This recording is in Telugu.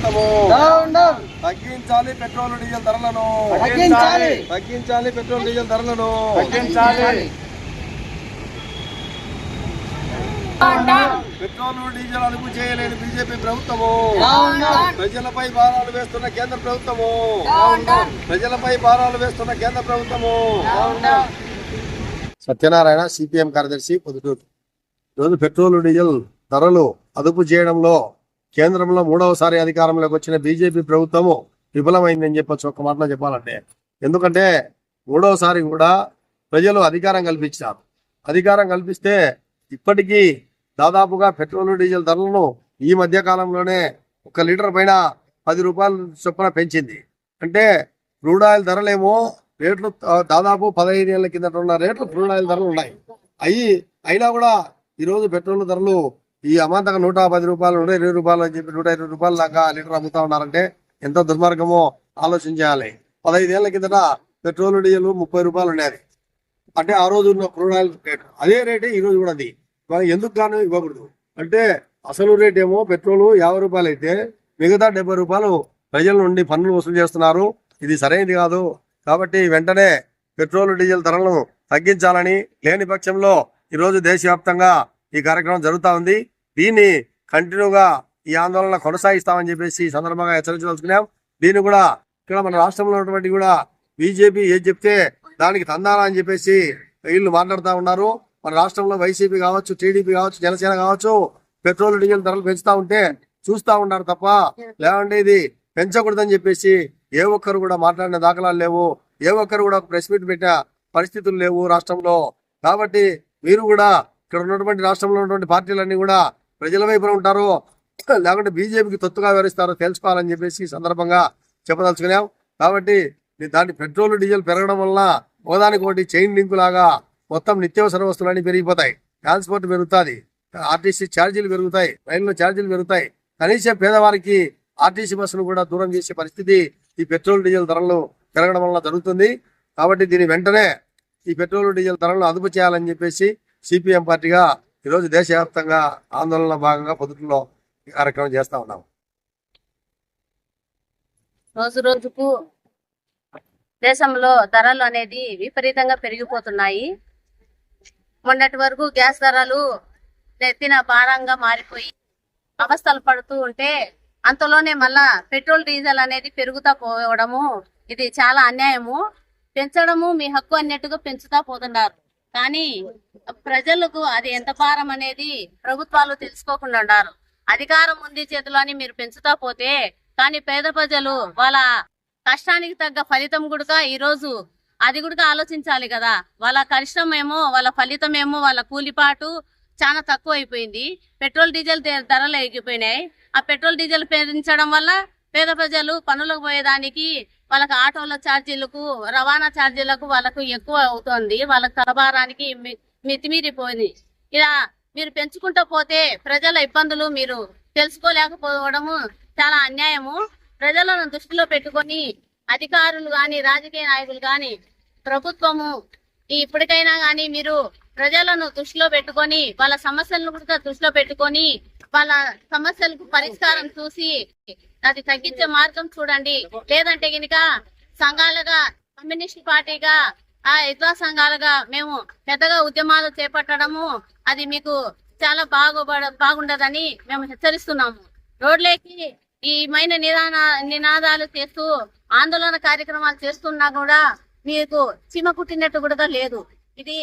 ప్రభుత్వము తగ్గించాలి పెట్రోల్ డీజిల్ ధరలను తగ్గించాలి పెట్రోల్ డీజిల్ ధరలను పెట్రోల్ డీజిల్ అదుపు చేయలేని బీజేపీ ప్రభుత్వము ప్రజలపై భారాలు వేస్తున్న కేంద్ర ప్రభుత్వము సత్యనారాయణ సిపిఎం కార్యదర్శి పొద్దుటూరు. ఈరోజు పెట్రోల్ డీజిల్ ధరలు అదుపు చేయడంలో కేంద్రంలో మూడవసారి అధికారంలోకి వచ్చిన బీజేపీ ప్రభుత్వము విఫలమైందని చెప్పొచ్చు. ఒక మాటలో చెప్పాలంటే, ఎందుకంటే మూడవసారి కూడా ప్రజలు అధికారం కల్పించారు. అధికారం కల్పిస్తే ఇప్పటికీ దాదాపుగా పెట్రోల్ డీజిల్ ధరలను ఈ మధ్య కాలంలోనే 1 లీటర్ పైన 10 రూపాయల చొప్పున పెంచింది. అంటే క్రూడ్ ఆయిల్ ధరలేమో రేట్లు దాదాపు 15 ఏళ్ల కిందట ఉన్న రేట్లు క్రూడ్ ఆయిల్ ధరలు ఉన్నాయి. అయినా కూడా ఈరోజు పెట్రోల్ ధరలు ఈ అమాంతంగా 110 రూపాయలు 120 రూపాయలు అని చెప్పి 120 రూపాయల దాకా లీటర్ అమ్ముతా ఉన్నారంటే ఎంత దుర్మార్గమో ఆలోచించాలి. 15 ఏళ్ల కిందట పెట్రోల్ డీజిల్ 30 రూపాయలు ఉండేది. అంటే ఆ రోజు ఉన్న క్రూడ్ ఆయిల్ రేటు అదే రేటే ఈ రోజు కూడా ఉంది. ఎందుకు గాను ఇవ్వకూడదు అంటే అసలు రేట్ ఏమో పెట్రోల్ 50 రూపాయలు అయితే మిగతా 70 రూపాయలు ప్రజల నుండి పన్నులు వసూలు చేస్తున్నారు. ఇది సరైనది కాదు. కాబట్టి వెంటనే పెట్రోల్ డీజిల్ ధరలను తగ్గించాలని, లేని పక్షంలో ఈరోజు దేశవ్యాప్తంగా ఈ కార్యక్రమం జరుగుతూ ఉంది. దీన్ని కంటిన్యూగా ఈ ఆందోళన కొనసాగిస్తామని చెప్పేసి ఈ సందర్భంగా హెచ్చరించదలుచుకున్నాం. దీన్ని కూడా ఇక్కడ మన రాష్ట్రంలో ఉన్నటువంటి కూడా బీజేపీ ఏది చెప్తే దానికి తందాలా అని చెప్పేసి వీళ్ళు మాట్లాడుతూ ఉన్నారు. మన రాష్ట్రంలో వైసీపీ కావచ్చు, టీడీపీ కావచ్చు, జనసేన కావచ్చు పెట్రోల్ డీజిల్ ధరలు పెంచుతా ఉంటే చూస్తా ఉన్నారు తప్ప, లేదంటే ఇది పెంచకూడదని చెప్పేసి ఏ ఒక్కరు కూడా మాట్లాడిన దాఖలాలు లేవు. ఏ ఒక్కరు కూడా ప్రెస్ మీట్ పెట్టిన పరిస్థితులు లేవు రాష్ట్రంలో. కాబట్టి మీరు కూడా ఇక్కడ ఉన్నటువంటి రాష్ట్రంలో ఉన్నటువంటి పార్టీలన్నీ కూడా ప్రజల వైపున ఉంటారు, లేకుంటే బీజేపీకి తొత్తుగా వివరిస్తారో తెలుసుకోవాలని చెప్పేసి ఈ సందర్భంగా చెప్పదలుచుకున్నాం. కాబట్టి దాని పెట్రోల్ డీజిల్ పెరగడం వలన ఒకదానికి ఒకటి చైన్ లింక్ లాగా మొత్తం నిత్యావసర వస్తువులన్నీ పెరిగిపోతాయి. ట్రాన్స్పోర్ట్ పెరుగుతుంది, ఆర్టీసీ ఛార్జీలు పెరుగుతాయి, రైల్లో ఛార్జీలు పెరుగుతాయి. కనీసం పేదవారికి ఆర్టీసీ బస్సును కూడా దూరం చేసే పరిస్థితి ఈ పెట్రోల్ డీజిల్ ధరలు పెరగడం వల్ల జరుగుతుంది. కాబట్టి దీని వెంటనే ఈ పెట్రోల్ డీజిల్ ధరలను అదుపు చేయాలని చెప్పేసి సిపిఎం పార్టీగా ఈరోజు దేశవ్యాప్తంగా ఆందోళనలో భాగంగా పొద్దుటూరులో కార్యక్రమం చేస్తా ఉన్నాం. రోజు రోజుకు దేశంలో ధరలు అనేది విపరీతంగా పెరిగిపోతున్నాయి. మొన్నటి వరకు గ్యాస్ ధరలు నెత్తిన భారంగా మారిపోయి అవస్థలు పడుతూ ఉంటే అంతలోనే మళ్ళా పెట్రోల్ డీజిల్ అనేది పెరుగుతా పోవడము ఇది చాలా అన్యాయము. పెంచడము మీ హక్కు అన్నట్టుగా పెంచుతా పోతున్నారు. కానీ ప్రజలకు అది ఎంత భారం అనేది ప్రభుత్వాలు తెలుసుకోకుండా ఉన్నారు. అధికారం ఉంది చేతిలో అని మీరు పెంచుతా పోతే, కానీ పేద ప్రజలు వాళ్ళ కష్టానికి తగ్గ ఫలితం కూడా ఈ రోజు అది కూడా ఆలోచించాలి కదా. వాళ్ళ కష్టం ఏమో, వాళ్ళ ఫలితం ఏమో, వాళ్ళ కూలిపాటు చాలా తక్కువ అయిపోయింది. పెట్రోల్ డీజిల్ ధరలు ఎగిపోయినాయి. ఆ పెట్రోల్ డీజిల్ పెంచడం వల్ల పేద ప్రజలు పనులకు పోయేదానికి వాళ్ళకి ఆటోల ఛార్జీలకు, రవాణా ఛార్జీలకు వాళ్ళకు ఎక్కువ అవుతుంది. వాళ్ళకి తలభారానికి మితిమీరిపోయింది. ఇలా మీరు పెంచుకుంటూ పోతే ప్రజల ఇబ్బందులు మీరు తెలుసుకోలేకపోవడము చాలా అన్యాయము. ప్రజలను దృష్టిలో పెట్టుకొని అధికారులు గాని, రాజకీయ నాయకులు గాని, ప్రభుత్వము ఇప్పటికైనా గాని మీరు ప్రజలను దృష్టిలో పెట్టుకొని వాళ్ళ సమస్యలను కూడా దృష్టిలో పెట్టుకొని వాళ్ళ సమస్యలకు పరిష్కారం చూసి అది తగ్గించే మార్గం చూడండి. లేదంటే గనుక సంఘాలుగా, కమ్యూనిస్ట్ పార్టీగా, ఇతర సంఘాలుగా మేము పెద్దగా ఉద్యమాలు చేపట్టడము అది మీకు చాలా బాగుండదని మేము హెచ్చరిస్తున్నాము. రోడ్లేకి ఈ మైన నినాదాలు చేస్తూ ఆందోళన కార్యక్రమాలు చేస్తున్నా కూడా మీకు చీమ కుట్టినట్టు కూడా లేదు. ఇది